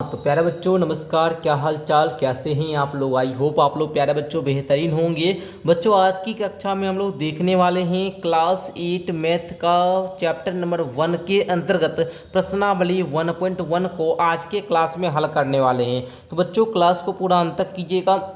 तो प्यारे बच्चों नमस्कार, क्या हाल चाल, कैसे हैं आप लोग। आई होप आप लोग प्यारे बच्चों बेहतरीन होंगे। बच्चों आज की कक्षा में हम लोग देखने वाले हैं क्लास 8 मैथ का चैप्टर नंबर 1 के अंतर्गत प्रश्नावली 1.1 को आज के क्लास में हल करने वाले हैं। तो बच्चों क्लास को पूरा अंत तक कीजिएगा,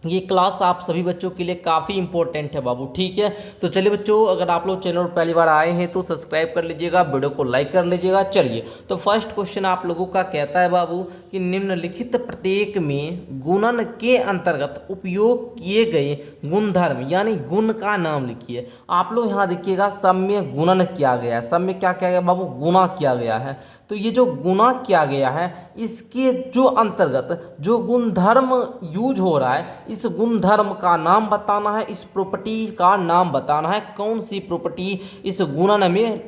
ये क्लास आप सभी बच्चों के लिए काफ़ी इंपॉर्टेंट है बाबू, ठीक है। तो चलिए बच्चों, अगर आप लोग चैनल पर पहली बार आए हैं तो सब्सक्राइब कर लीजिएगा, वीडियो को लाइक कर लीजिएगा। चलिए, तो फर्स्ट क्वेश्चन आप लोगों का कहता है बाबू कि निम्नलिखित प्रत्येक में गुणन के अंतर्गत उपयोग किए गए गुणधर्म यानी गुण का नाम लिखिए। आप लोग यहाँ देखिएगा, सब में गुणन किया गया है, सब में क्या किया गया बाबू, गुणा किया गया है। तो ये जो गुणा किया गया है इसके जो अंतर्गत जो गुणधर्म यूज हो रहा है, इस गुणधर्म का नाम बताना है, इस प्रॉपर्टी का नाम बताना है। कौन सी प्रॉपर्टी इस गुणन में,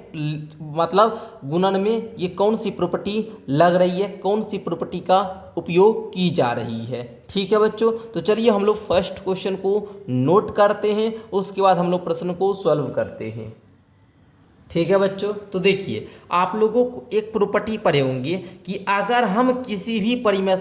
मतलब गुणन में ये कौन सी प्रॉपर्टी लग रही है, कौन सी प्रॉपर्टी का उपयोग की जा रही है। ठीक है बच्चों, तो चलिए हम लोग फर्स्ट क्वेश्चन को नोट करते हैं, उसके बाद हम लोग प्रश्न को सॉल्व करते हैं। ठीक है बच्चों, तो देखिए आप लोगों को एक प्रॉपर्टी पढ़े होंगे कि अगर हम किसी भी परिमेय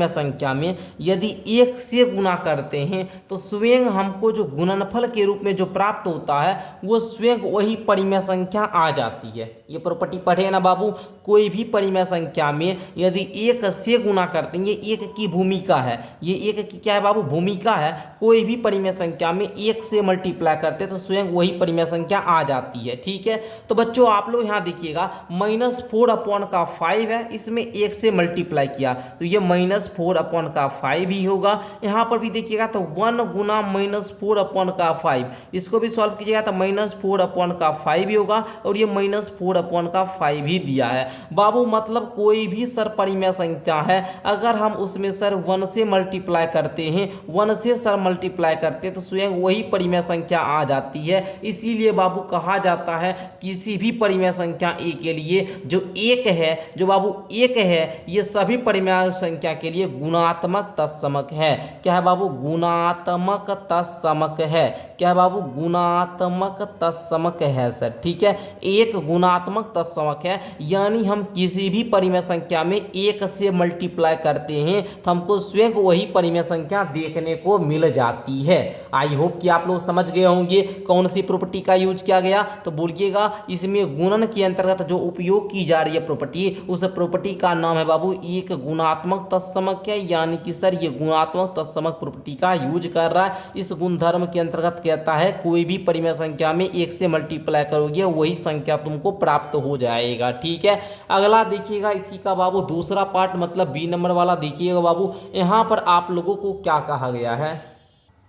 संख्या में यदि 1 से गुणा करते हैं तो स्वयं हमको जो गुणनफल के रूप में जो प्राप्त होता है वो स्वयं वही परिमेय संख्या आ जाती है। ये प्रॉपर्टी पढ़े ना बाबू, कोई भी परिमेय संख्या में यदि 1 से गुणा करते हैं, ये 1 की भूमिका है, ये 1 की क्या है बाबू, भूमिका है। कोई भी परिमेय संख्या में 1 से मल्टीप्लाई करते हैं तो स्वयं वही परिमेय संख्या आ जाती है। ठीक है, तो बच्चों आप लोग यहाँ देखिएगा -4/5 है, इसमें 1 से मल्टीप्लाई किया तो ये -4/5 ही होगा। यहाँ पर भी देखिएगा तो 1 गुना -4/5, इसको भी सॉल्व कीजिएगा तो -4/5 ही होगा और ये -4/5 ही दिया है बाबू। मतलब कोई भी सर परिमेय संख्या है, अगर हम उसमें सर 1 से मल्टीप्लाई करते हैं, 1 से सर मल्टीप्लाई करते हैं तो स्वयं वही परिमेय संख्या आ जाती है। इसीलिए बाबू कहा जाता है किसी भी परिमेय संख्या ए के लिए जो 1 है, जो बाबू 1 है, ये सभी परिमेय संख्या के लिए गुणात्मक तत्समक है। क्या है बाबू, गुणात्मक तत्समक है। क्या है बाबू, गुणात्मक तत्समक है सर। ठीक है, एक गुणात्मक तत्समक है, यानी हम किसी भी परिमेय संख्या में 1 से मल्टीप्लाई करते हैं तो हमको स्वयं वही परिमेय संख्या देखने को मिल जाती है। आई होप कि आप लोग समझ गए होंगे कौन सी प्रॉपर्टी का यूज किया गया। तो बोलिएगा इसमें गुणन के अंतर्गत जो उपयोग की जा रही है प्रॉपर्टी, उस प्रॉपर्टी का नाम है बाबू एक गुणात्मक तत्समक है, यानी कि सर ये गुणात्मक तत्समक प्रॉपर्टी का यूज कर रहा है। इस गुणधर्म के अंतर्गत कहता है कोई भी परिमेय संख्या में 1 से मल्टीप्लाई करोगे वही संख्या तुमको प्राप्त हो जाएगा। ठीक है, अगला देखिएगा इसी का बाबू दूसरा पार्ट, मतलब बी नंबर वाला देखिएगा बाबू। यहाँ पर आप लोगों को क्या कहा गया है,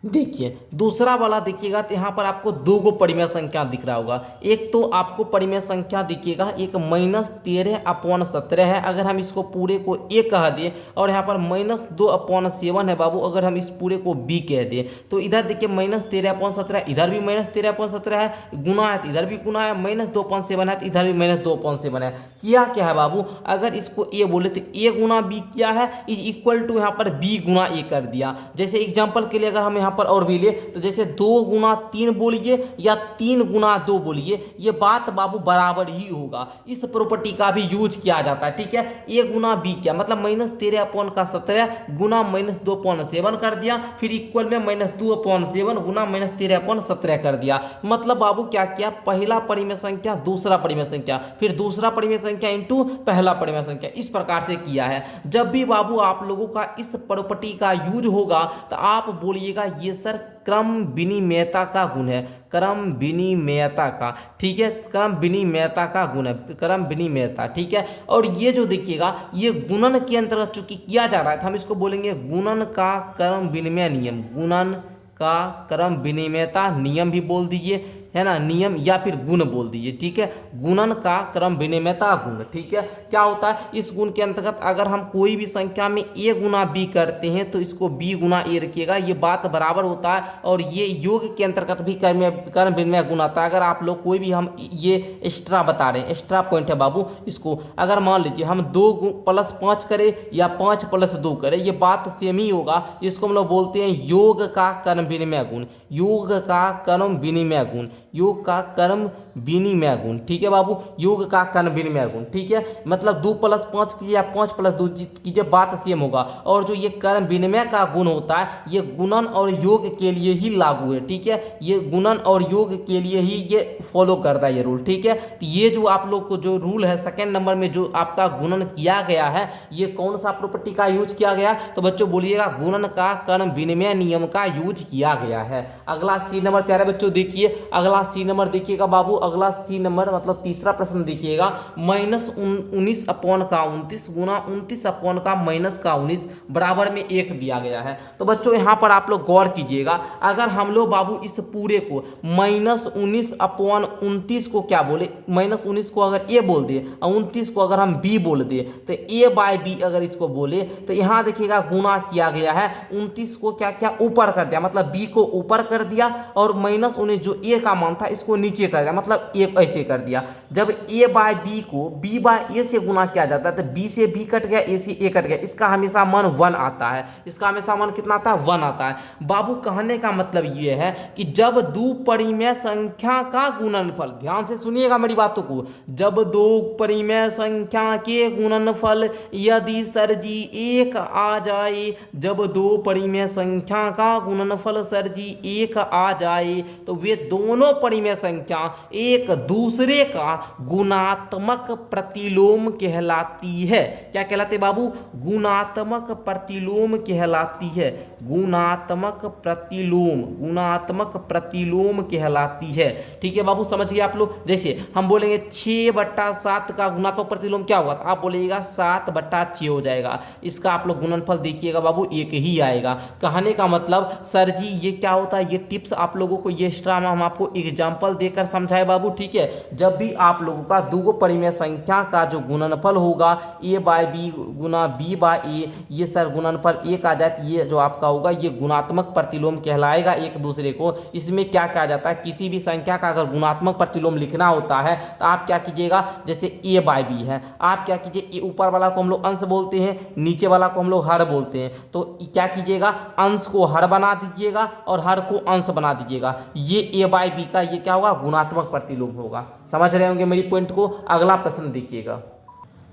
देखिए दूसरा वाला देखिएगा तो यहाँ पर आपको 2 गो परिमेय संख्या दिख रहा होगा। एक तो आपको परिमेय संख्या दिखिएगा एक -13/17 है, अगर हम इसको पूरे को ए कह दें, और यहाँ पर -2/7 है बाबू, अगर हम इस पूरे को बी कह दें तो इधर देखिए -13/17, इधर भी -13/17 है, गुना है तो इधर भी गुना है, -2/7 है तो इधर भी -2/7 है। किया क्या है बाबू, अगर इसको ए बोले तो ए गुना बी किया है, इक्वल टू यहाँ पर बी गुना ए कर दिया। जैसे एग्जाम्पल के लिए अगर हम पर और भी ले तो जैसे 2 गुना 3 बोलिए या 3 गुना 2 बोलिए, ये बात बाबू बराबर ही होगा। इस प्रॉपर्टी का भी यूज किया जाता है। ठीक है, ए गुना बी क्या मतलब -13/17 गुना -2/7 कर दिया, फिर इक्वल में -2/7 गुना -13/17 कर दिया। मतलब बाबू क्या किया, पहला परिमेय संख्या दूसरा परिमेय संख्या, फिर दूसरा परिमेय संख्या इंटू पहला परिमेय संख्या, इस प्रकार से किया है। जब भी बाबू आप लोगों का इस प्रॉपर्टी का यूज होगा तो आप बोलिएगा ये सर क्रम विनिमयता का गुण है, क्रम विनिमयता का। ठीक है, क्रम विनिमयता का गुण है, क्रम विनिमयता। ठीक है, और ये जो देखिएगा ये गुणन के अंतर्गत चूंकि किया जा रहा है तो हम इसको बोलेंगे गुणन का क्रम विनिमय नियम, गुणन का क्रम विनिमयता नियम भी बोल दीजिए, है ना, नियम या फिर गुण बोल दीजिए। ठीक है, गुणन का क्रम विनिमयता गुण। ठीक है, क्या होता है इस गुण के अंतर्गत अगर हम कोई भी संख्या में ए गुना बी करते हैं तो इसको बी गुना ए रखिएगा, ये बात बराबर होता है। और ये योग के अंतर्गत भी क्रम विनिमय गुण आता है। अगर आप लोग कोई भी हम ये एक्स्ट्रा बता रहे हैं, एक्स्ट्रा पॉइंट है बाबू, इसको अगर मान लीजिए हम 2 + 5 करें या 5 + 2 करें, ये बात सेम ही होगा। इसको हम लोग बोलते हैं योग का क्रम विनिमय गुण, योग का क्रम विनिमय गुण, योग का क्रम विनिमय गुण। ठीक है बाबू, योग का कर्ण विनिमय गुण। ठीक है, मतलब 2 + 5 कीजिए या 5 + 2 कीजिए, बात सेम होगा। और जो ये कर्ण विनिमय का गुण होता है ये गुणन और योग के लिए ही लागू है। ठीक है, ये गुणन और योग के लिए ही ये फॉलो करता है ये रूल। ठीक है, तो ये जो आप लोग को जो रूल है सेकंड नंबर में जो आपका गुणन किया गया है, ये कौन सा प्रॉपर्टी का यूज किया गया? तो बच्चों बोलिएगा गुणन का कर्ण विनिमय नियम का यूज किया गया है। अगला सी नंबर प्यारे बच्चों देखिए, अगला सी नंबर देखिएगा बाबू, अगला सी नंबर मतलब तीसरा प्रश्न देखिएगा। -19/29 गुना 29/-19 बराबर में 1 दिया गया है। तो बच्चों यहाँ पर आप लोग गौर कीजिएगा, अगर हम लोग बाबू इस पूरे को -19/29 को क्या बोले, -19 को अगर ए बोल दे और 29 को अगर हम बी बोल दे, तो a/b अगर इसको बोले तो यहाँ देखिएगा गुना किया गया है। 29 को क्या क्या ऊपर कर दिया, मतलब b को ऊपर कर दिया, और -19 जो a का मान था इसको नीचे कर दिया, मतलब a ऐसे कर दिया। जब a/b को b/a से गुना किया जाता है तो b से b कट गया, a से a कट गया, इसका हमेशा मान 1 आता है। इसका हमेशा मान कितना आता है? 1 आता है। बाबू कहने का मतलब ये है कि जब दो परिमेय संख्या का गुणनफल, ध्यान से सुनिएगा मेरी बातों को, जब दो परिमेय संख्या के गुणनफल यदि सर जी 1 आ जाए, जब दो परिमेय संख्या का गुणनफल सर जी 1 आ जाए, तो वे दोनों परिमेय संख्या एक दूसरे का गुणात्मक प्रतिलोम कहलाती है। क्या कहलाते बाबू? गुणात्मक प्रतिलोम कहलाती है। गुणात्मक प्रतिलोम, गुणात्मक प्रतिलोम कहलाती है। ठीक है बाबू, समझ गए आप लोग? जैसे हम बोलेंगे 6/7 का गुणात्मक प्रतिलोम क्या होगा, आप बोलिएगा 7/6 हो जाएगा। इसका आप लोग गुणनफल देखिएगा बाबू, एक ही आएगा। कहने का मतलब सर जी ये क्या होता है, ये टिप्स आप लोगों को, ये एक्स्ट्रा हम आपको एग्जाम्पल देकर समझाए बाबू। ठीक है, जब भी आप लोगों का दो परिमेय संख्या का जो गुणनफल होगा a/b गुना b/a, ये सर गुणनफल 1 आ जाए, ये जो आपका होगा ये गुणात्मक प्रतिलोम कहलाएगा एक दूसरे को। इसमें क्या कहा जाता है, किसी भी संख्या का अगर गुणात्मक प्रतिलोम लिखना होता है तो आप क्या कीजिएगा, जैसे a/b है, आप क्या कीजिए, ऊपर वाला को हम लोग अंश बोलते हैं, नीचे वाला को हम लोग हर बोलते हैं, तो क्या कीजिएगा, अंश को हर बना दीजिएगा और हर को अंश बना दीजिएगा। ये a/b का ये क्या होगा, गुणात्मक प्रतिलोम होगा। समझ रहे होंगे मेरी पॉइंट को? अगला प्रश्न देखिएगा।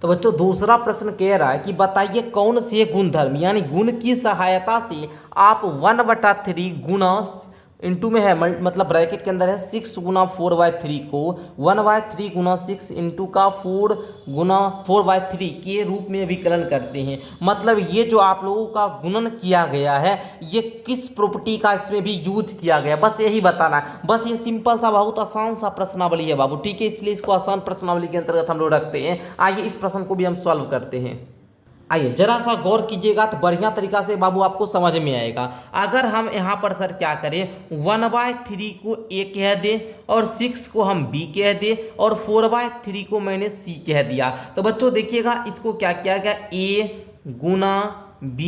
तो बच्चों दूसरा प्रश्न कह रहा है कि बताइए कौन से गुणधर्म यानी गुण की सहायता से आप 1/3 गुना इंटू में है, मतलब ब्रैकेट के अंदर है 6 गुना 4/3 को 1/3 गुना 6 इंटू का 4 गुना 4/3 के रूप में विकलन करते हैं। मतलब ये जो आप लोगों का गुणन किया गया है ये किस प्रॉपर्टी का इसमें भी यूज किया गया, बस यही बताना है। बस ये सिंपल सा बहुत आसान सा प्रश्नावली है बाबू। ठीक है, इसलिए इसको आसान प्रश्नावली के अंतर्गत हम लोग रखते हैं। आइए इस प्रश्न को भी हम सॉल्व करते हैं। आइए जरा सा गौर कीजिएगा तो बढ़िया तरीका से बाबू आपको समझ में आएगा। अगर हम यहाँ पर सर क्या करें, 1/3 को a कह दें और 6 को हम b कह दें और 4/3 को मैंने c कह दिया, तो बच्चों देखिएगा इसको क्या किया गया, a गुना b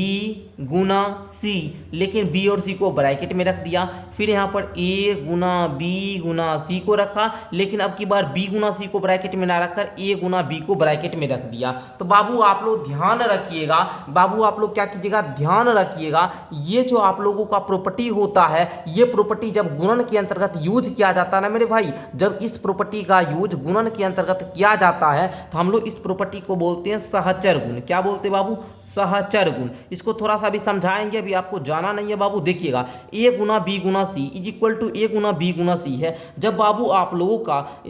गुना c, लेकिन b और c को ब्रैकेट में रख दिया। फिर यहाँ पर a गुना b गुना c को रखा, लेकिन अब की बार b गुना c को ब्रैकेट में ना रखकर a गुना b को ब्रैकेट में रख दिया। तो बाबू आप लोग ध्यान रखिएगा, बाबू आप लोग क्या कीजिएगा, ध्यान रखिएगा, ये जो आप लोगों का प्रॉपर्टी होता है ये प्रॉपर्टी जब गुणन के अंतर्गत यूज किया जाता है ना मेरे भाई, जब इस प्रॉपर्टी का यूज गुणन के अंतर्गत किया जाता है तो हम लोग इस प्रॉपर्टी को बोलते हैं सहचर गुण। क्या बोलते हैं बाबू? सहचर गुण। इसको थोड़ा सा भी समझाएंगे, अभी आपको जाना नहीं है बाबू। देखिएगा a गुना b गुना c is equal to a गुना b गुना c है। जब बाबू आप लोगों का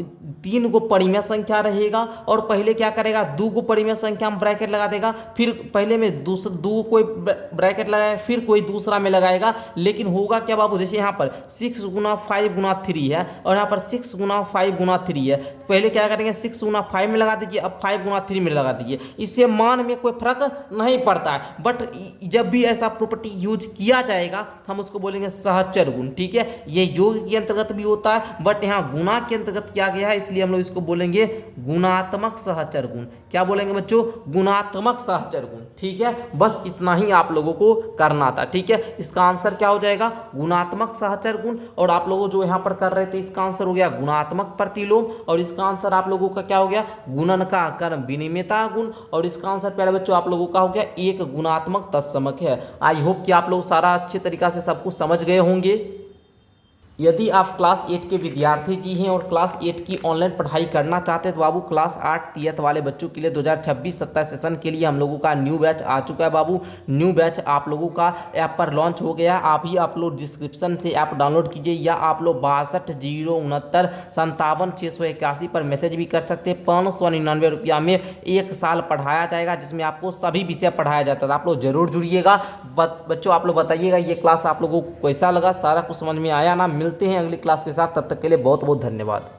3 गो परिमेय संख्या रहेगा और पहले क्या करेगा, 2 गो परिमेय संख्या में ब्रैकेट लगा देगा, फिर पहले में दूसरा 2 कोई ब्रैकेट लगाएगा, फिर कोई दूसरा में लगाएगा, लेकिन होगा क्या बाबू, जैसे यहाँ पर 6 गुना 5 गुना 3 है और यहाँ पर 6 गुना 5 गुना 3 है, पहले क्या करेंगे 6 गुना 5 में लगा दीजिए, अब 5 गुना 3 में लगा दीजिए। इससे मान में कोई फर्क नहीं पड़ता है, बट जब भी ऐसा प्रॉपर्टी यूज किया जाएगा हम उसको बोलेंगे सहचर गुण। ठीक है, ये योग के अंतर्गत भी होता है बट यहाँ गुणा के अंतर्गत किया गया है, इसलिए हम लोग इसको बोलेंगे गुणात्मक सहचर गुण। क्या बोलेंगे बच्चों? गुणात्मक सहचर गुण। ठीक है, बस इतना ही आप लोगों को करना था। ठीक है, इसका आंसर क्या हो जाएगा, गुणात्मक सहचर गुण। और आप लोगों जो यहाँ पर कर रहे थे इसका आंसर हो गया गुणात्मक प्रतिलोम, और इसका आंसर आप लोगों का क्या हो गया, गुणन का कर्ण विनिमयता गुण, और इसका आंसर प्यारे बच्चों आप लोगों का हो गया एक गुणात्मक तत्समक है। आई होप कि आप लोग सारा अच्छे तरीका से सब कुछ समझ गए होंगे। यदि आप क्लास 8 के विद्यार्थी जी हैं और क्लास 8 की ऑनलाइन पढ़ाई करना चाहते हैं तो बाबू क्लास 8 10th वाले बच्चों के लिए 2026-27 सेशन के लिए हम लोगों का न्यू बैच आ चुका है बाबू। न्यू बैच आप लोगों का ऐप पर लॉन्च हो गया। आप लोग डिस्क्रिप्शन से ऐप डाउनलोड कीजिए या आप लोग 62 069 57 681 पर मैसेज भी कर सकते हैं। 599 रुपया में 1 साल पढ़ाया जाएगा जिसमें आपको सभी विषय पढ़ाया जाता है। आप लोग जरूर जुड़िएगा। बच्चों आप लोग बताइएगा ये क्लास आप लोगों को कैसा लगा, सारा कुछ समझ में आया ना। मिलते हैं अगली क्लास के साथ, तब तक के लिए बहुत बहुत धन्यवाद।